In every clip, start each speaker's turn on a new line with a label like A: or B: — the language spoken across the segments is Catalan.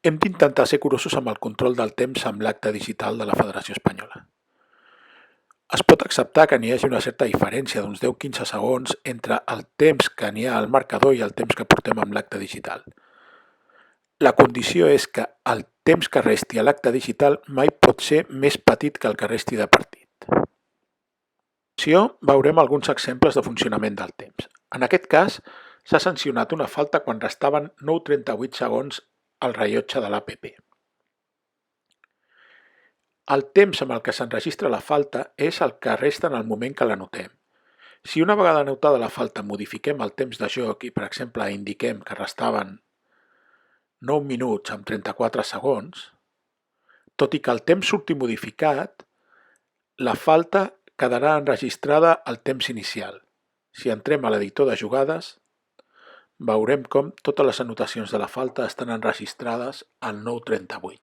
A: Hem d'intentar ser curosos amb el control del temps amb l'acte digital de la Federació Espanyola. Es pot acceptar que n'hi hagi una certa diferència d'uns 10-15 segons entre el temps que n'hi ha al marcador i el temps que portem amb l'acte digital. La condició és que el temps que resti a l'acte digital mai pot ser més petit que el que resti de partit. Veurem alguns exemples de funcionament del temps. En aquest cas, s'ha sancionat una falta quan restaven 9,38 segons al rellotge de l'APP. El temps amb el que s'enregistra la falta és el que resta en el moment que l'anotem. Si una vegada anotada la falta modifiquem el temps de joc i, per exemple, indiquem que restaven 9 minuts amb 34 segons, tot i que el temps surti modificat, la falta quedarà enregistrada al temps inicial. Si entrem a l'editor de jugades, veurem com totes les anotacions de la falta estan enregistrades al 9,38.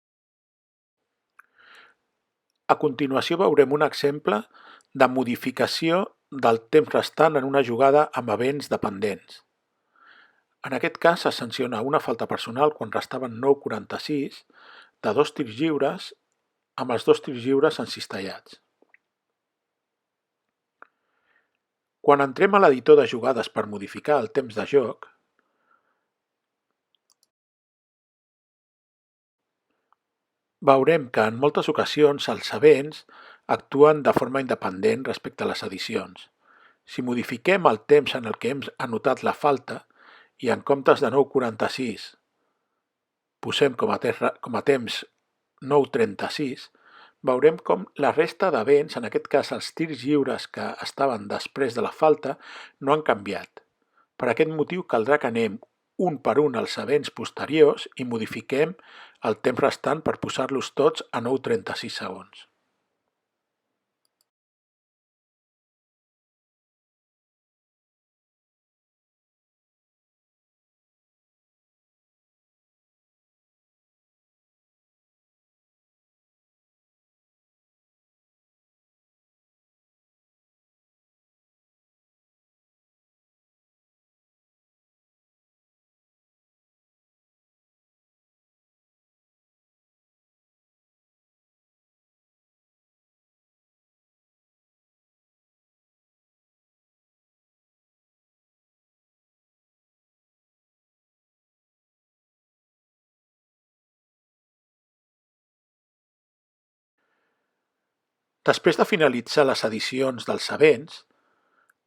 A: A continuació veurem un exemple de modificació del temps restant en una jugada amb events dependents. En aquest cas es sanciona una falta personal quan restaven 9,46 de 2 tirs lliures amb els 2 tirs lliures encistellats. Quan entrem a l'editor de jugades per modificar el temps de joc, veurem que en moltes ocasions els events actuen de forma independent respecte a les edicions. Si modifiquem el temps en el que hem anotat la falta i en comptes de 9,46 posem com a temps 9,36, veurem com la resta d'events, en aquest cas els tirs lliures que estaven després de la falta, no han canviat. Per aquest motiu caldrà que anem un per un als events posteriors i modifiquem el temps restant per posar-los tots a 9,36 segons. Després de finalitzar les edicions dels events,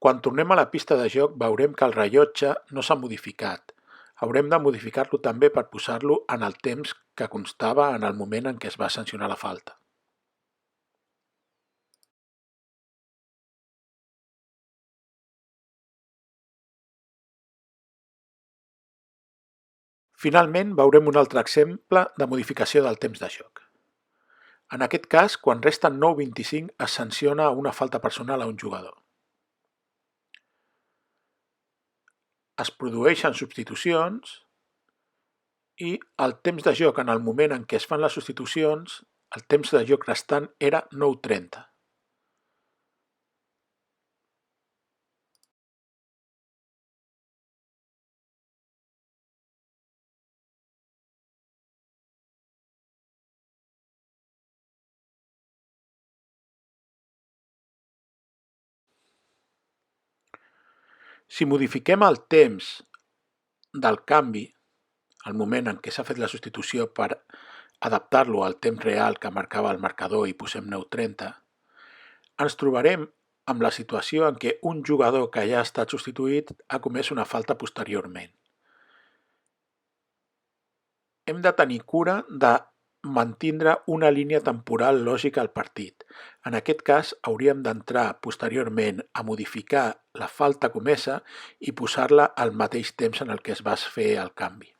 A: quan tornem a la pista de joc veurem que el rellotge no s'ha modificat. Haurem de modificar-lo també per posar-lo en el temps que constava en el moment en què es va sancionar la falta. Finalment, veurem un altre exemple de modificació del temps de joc. En aquest cas, quan resten 9,25 es sanciona una falta personal a un jugador. Es produeixen substitucions i el temps de joc en el moment en què es fan les substitucions, el temps de joc restant era 9,30. Si modifiquem el temps del canvi, el moment en què s'ha fet la substitució per adaptar-lo al temps real que marcava el marcador i posem 9,30, ens trobarem amb la situació en què un jugador que ja ha estat substituït ha comès una falta posteriorment. Hem de tenir cura de mantindre una línia temporal lògica al partit. En aquest cas, hauríem d'entrar posteriorment a modificar la falta comesa i posar-la al mateix temps en el que es va fer el canvi.